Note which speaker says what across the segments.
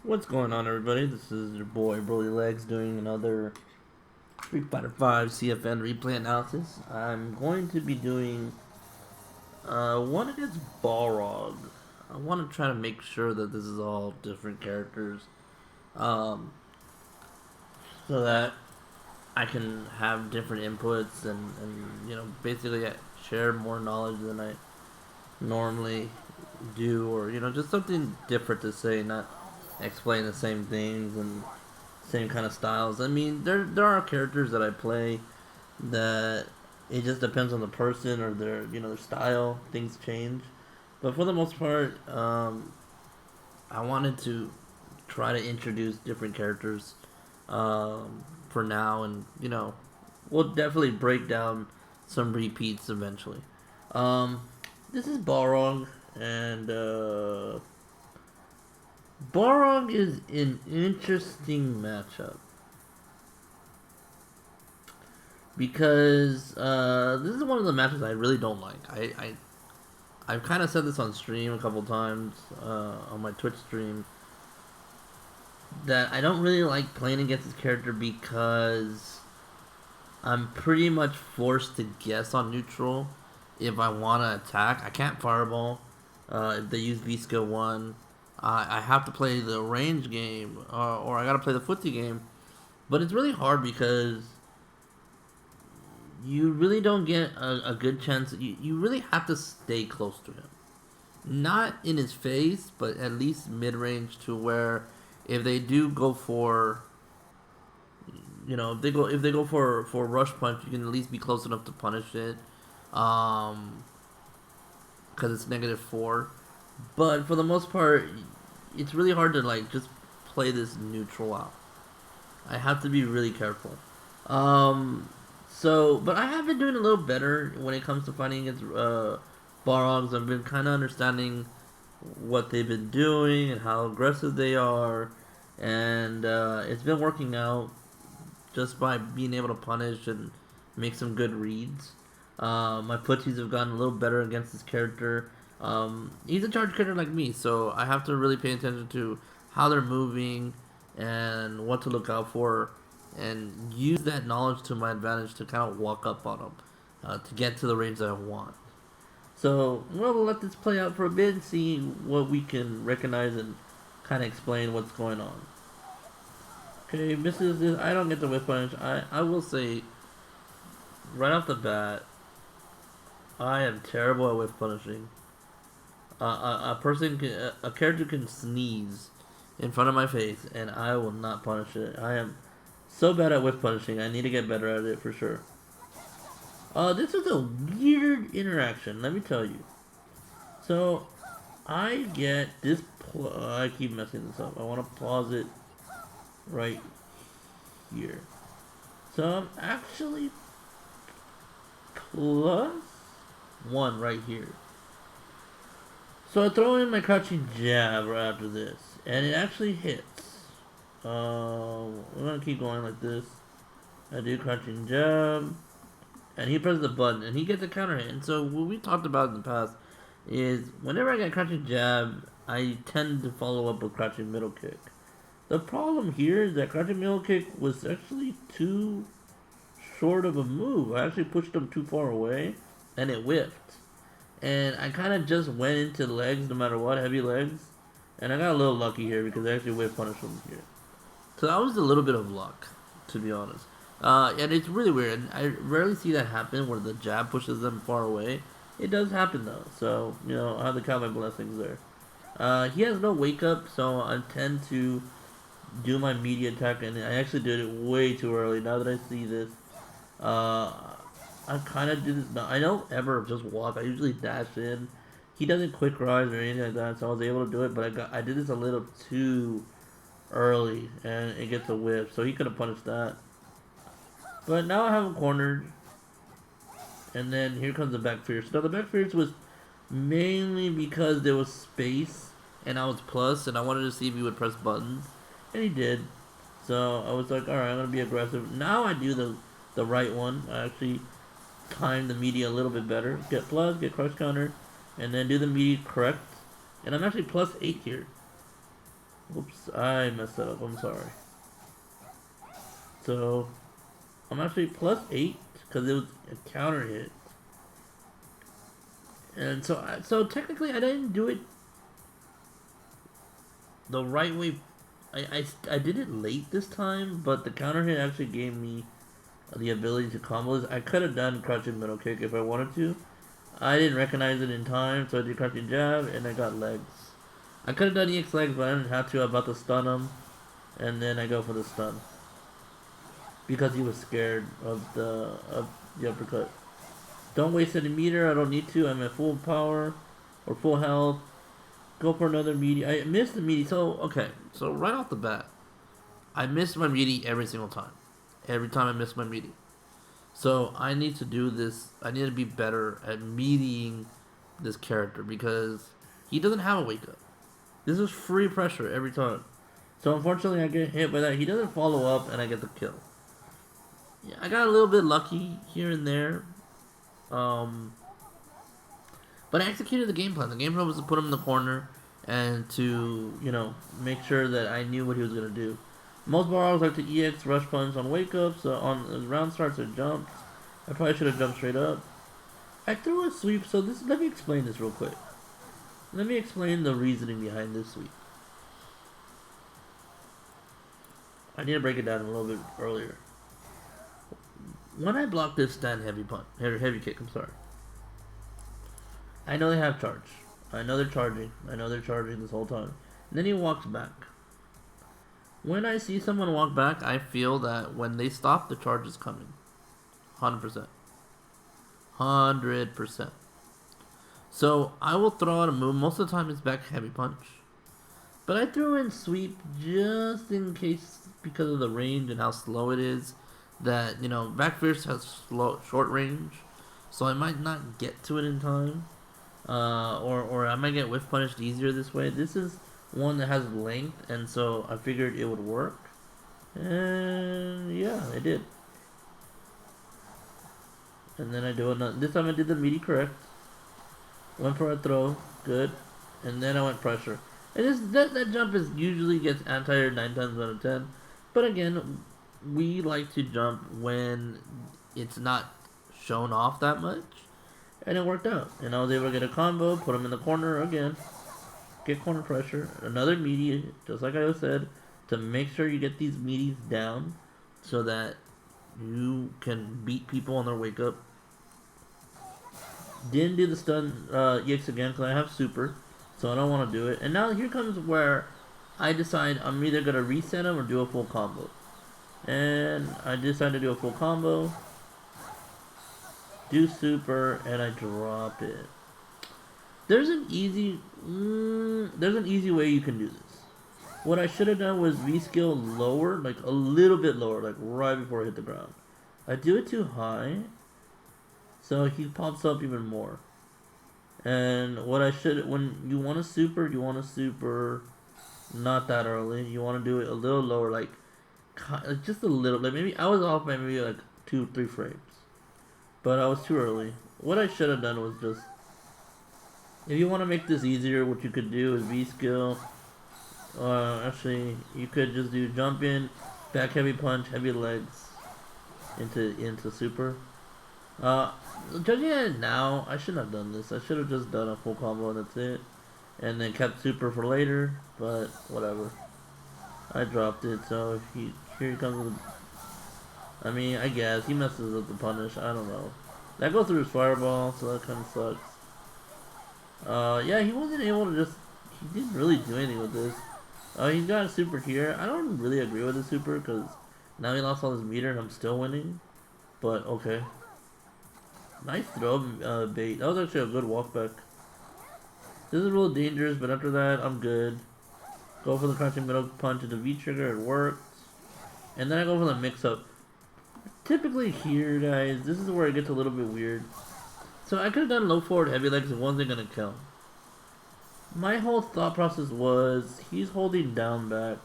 Speaker 1: What's going on, everybody? This is your boy Broly Legs doing another Street Fighter V CFN replay analysis. I'm going to be doing one against Balrog. I want to try to make sure that this is all different characters, um, so that I can have different inputs and basically share more knowledge than I normally do, or just something different to say, not explain the same things and same kind of styles. I mean, there are characters that I play that it just depends on the person or their style. Things change, but for the most part, I wanted to try to introduce different characters for now, and we'll definitely break down some repeats eventually. This is Balrog, and Balrog is an interesting matchup because this is one of the matches I really don't like. I've kind of said this on stream a couple times on my Twitch stream that I don't really like playing against this character because I'm pretty much forced to guess on neutral if I want to attack. I can't fireball if they use V skill 1. I have to play the range game, or I gotta play the footsie game. But it's really hard because you really don't get a good chance. You really have to stay close to him. Not in his face, but at least mid-range, to where if they do go for, if they go for rush punch, you can at least be close enough to punish it. Because it's -4. But for the most part, it's really hard to just play this neutral out. I have to be really careful. But I have been doing a little better when it comes to fighting against Balrogs. I've been kind of understanding what they've been doing and how aggressive they are, and it's been working out just by being able to punish and make some good reads. My footsies have gotten a little better against this character. He's a charge character like me, so I have to really pay attention to how they're moving and what to look out for, and use that knowledge to my advantage to kind of walk up on them to get to the range that I want. So we'll let this play out for a bit and see what we can recognize and kind of explain what's going on. Okay, misses this. I don't get the whiff punish. I will say right off the bat, I am terrible at whiff punishing. A character can sneeze in front of my face, and I will not punish it. I am so bad at whiff punishing. I need to get better at it for sure. This is a weird interaction, let me tell you. So, I get this. I keep messing this up. I want to pause it right here. So I'm actually +1 right here. So I throw in my crouching jab right after this, and it actually hits. We're gonna keep going like this. I do crouching jab, and he presses the button, and he gets a counter hit. And so what we talked about in the past is whenever I get crouching jab, I tend to follow up with crouching middle kick. The problem here is that crouching middle kick was actually too short of a move. I actually pushed him too far away, and it whiffed. And I kind of just went into legs no matter what, heavy legs. And I got a little lucky here because I actually whiff punished him here. So that was a little bit of luck, to be honest. And it's really weird. I rarely see that happen where the jab pushes them far away. It does happen though. So, I have to count my blessings there. He has no wake up, so I tend to do my media attack. And I actually did it way too early. Now that I see this, I kind of do this. I don't ever just walk. I usually dash in. He doesn't quick rise or anything like that, so I was able to do it. But I did this a little too early, and it gets a whiff. So he could have punished that. But now I have him cornered, and then here comes the back fierce. Now the back fierce was mainly because there was space, and I was plus, and I wanted to see if he would press buttons, and he did. So I was like, all right, I'm gonna be aggressive. Now I do the right one. I actually time the media a little bit better. Get plus, get crush counter, and then do the media correct. And I'm actually +8 here. Oops, I messed that up. I'm sorry. So I'm actually +8 because it was a counter hit, and so technically I didn't do it the right way. I did it late this time, but the counter hit actually gave me the ability to combos. I could have done crouching middle kick if I wanted to. I didn't recognize it in time, so I did crouching jab, and I got legs. I could have done EX legs, but I didn't have to. I'm about to stun him, and then I go for the stun because he was scared of the uppercut. Don't waste any meter. I don't need to. I'm at full power or full health. Go for another meaty. I missed the meaty. So okay. So right off the bat, I missed my meaty every single time. Every time I miss my meaty. So I need to do this. I need to be better at meeting this character because he doesn't have a wake up. This is free pressure every time. So unfortunately, I get hit by that. He doesn't follow up, and I get the kill. Yeah, I got a little bit lucky here and there. Um, but I executed the game plan. The game plan was to put him in the corner and to, make sure that I knew what he was going to do. Most Balrogs like to EX rush punch on wake ups, on round starts or jumps. I probably should have jumped straight up. I threw a sweep, so let me explain this real quick. Let me explain the reasoning behind this sweep. I need to break it down a little bit earlier. When I block this stand heavy kick, I'm sorry. I know they have charge. I know they're charging. I know they're charging this whole time. And then he walks back. When I see someone walk back, I feel that when they stop, the charge is coming. 100%. 100%. So I will throw out a move. Most of the time it's back heavy punch. But I threw in sweep just in case, because of the range and how slow it is, that, back fierce has short range. So I might not get to it in time. Or I might get whiff punished easier this way. This is one that has length, and so I figured it would work. And yeah, it did. And then I do another. This time I did the meaty correct. Went for a throw, good. And then I went pressure. And that jump usually gets anti-air 9 times out of 10. But again, we like to jump when it's not shown off that much. And it worked out. And I was able to get a combo, put him in the corner again. Get corner pressure. Another meaty, just like I said, to make sure you get these meaties down so that you can beat people on their wake up. Didn't do the stun EX again because I have super, so I don't want to do it. And now here comes where I decide I'm either going to reset him or do a full combo. And I decided to do a full combo. Do super, and I drop it. There's an easy way you can do this. What I should have done was V-skill lower, like a little bit lower, like right before I hit the ground. I do it too high, so he pops up even more. And when you want to super not that early. You want to do it a little lower, like just a little. Like maybe I was off by maybe like 2-3 frames, but I was too early. What I should have done was just, if you want to make this easier, what you could do is V-skill. Actually, you could just do jump in, back heavy punch, heavy legs, into super. Judging at it now, I shouldn't have done this. I should have just done a full combo and that's it. And then kept super for later, but whatever. I dropped it, so here he comes with I mean, I guess, he messes up the punish, I don't know. That goes through his fireball, so that kind of sucks. Yeah, he wasn't able to he didn't really do anything with this. He's got a super here. I don't really agree with the super, because now he lost all his meter and I'm still winning. But, okay. Nice throw, bait. That was actually a good walk back. This is a little dangerous, but after that, I'm good. Go for the crouching middle punch into V-trigger, it works. And then I go for the mix-up. Typically here, guys, this is where it gets a little bit weird. So I could have done low forward heavy legs if one's gonna kill. My whole thought process was, he's holding down back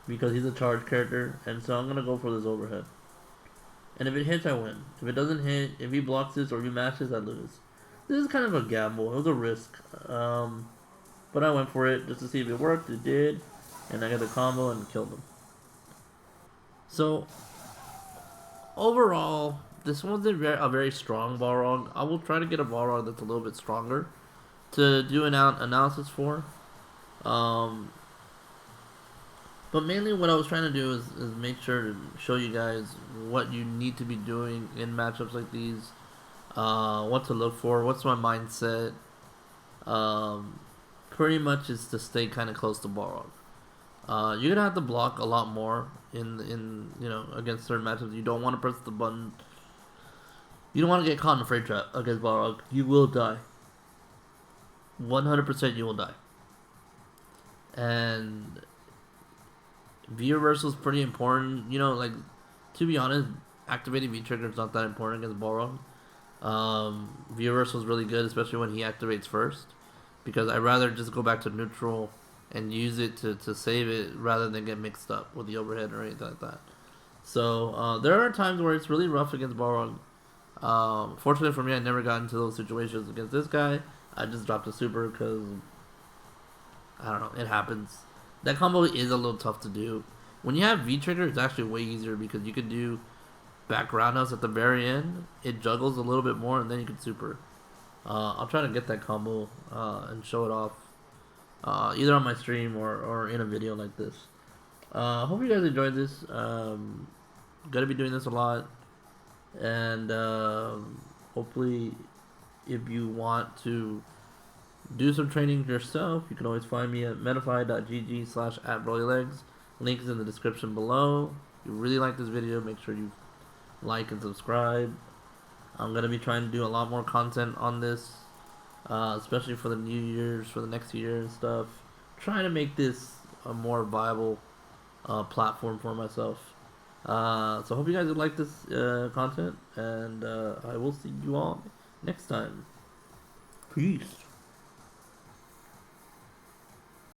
Speaker 1: because he's a charge character, and so I'm gonna go for this overhead. And if it hits, I win. If it doesn't hit, if he blocks this or he matches, I lose. This is kind of a gamble. It was a risk. But I went for it just to see if it worked. It did. and I got the combo and killed him. So overall, this one's a very strong Balrog. I will try to get a Balrog that's a little bit stronger to do an analysis for. Um, but mainly what I was trying to do is make sure to show you guys what you need to be doing in matchups like these. What to look for, what's my mindset. Pretty much is to stay kind of close to Balrog. You're gonna have to block a lot more in against certain matchups. You don't want to press the button. You don't want to get caught in a freight trap against Balrog. You will die. 100% you will die. And V reversal is pretty important. Like, to be honest, activating V trigger is not that important against Balrog. V reversal is really good, especially when he activates first, because I'd rather just go back to neutral and use it to save it rather than get mixed up with the overhead or anything like that. So there are times where it's really rough against Balrog. Fortunately for me, I never got into those situations against this guy. I just dropped a super because, I don't know, it happens. That combo is a little tough to do. When you have V-Trigger, it's actually way easier because you can do back roundhouse at the very end. It juggles a little bit more, and then you can super. I'll try to get that combo and show it off either on my stream or in a video like this. Hope you guys enjoyed this. Gonna be doing this a lot, and hopefully if you want to do some training yourself, you can always find me at medify.gg/@brolylegs. Link is in the description below. If you really like this video, make sure you like and subscribe. I'm going to be trying to do a lot more content on this, especially for the New Year's, for the next year and stuff. Trying to make this a more viable platform for myself. So hope you guys would like this content, and I will see you all next time. Peace.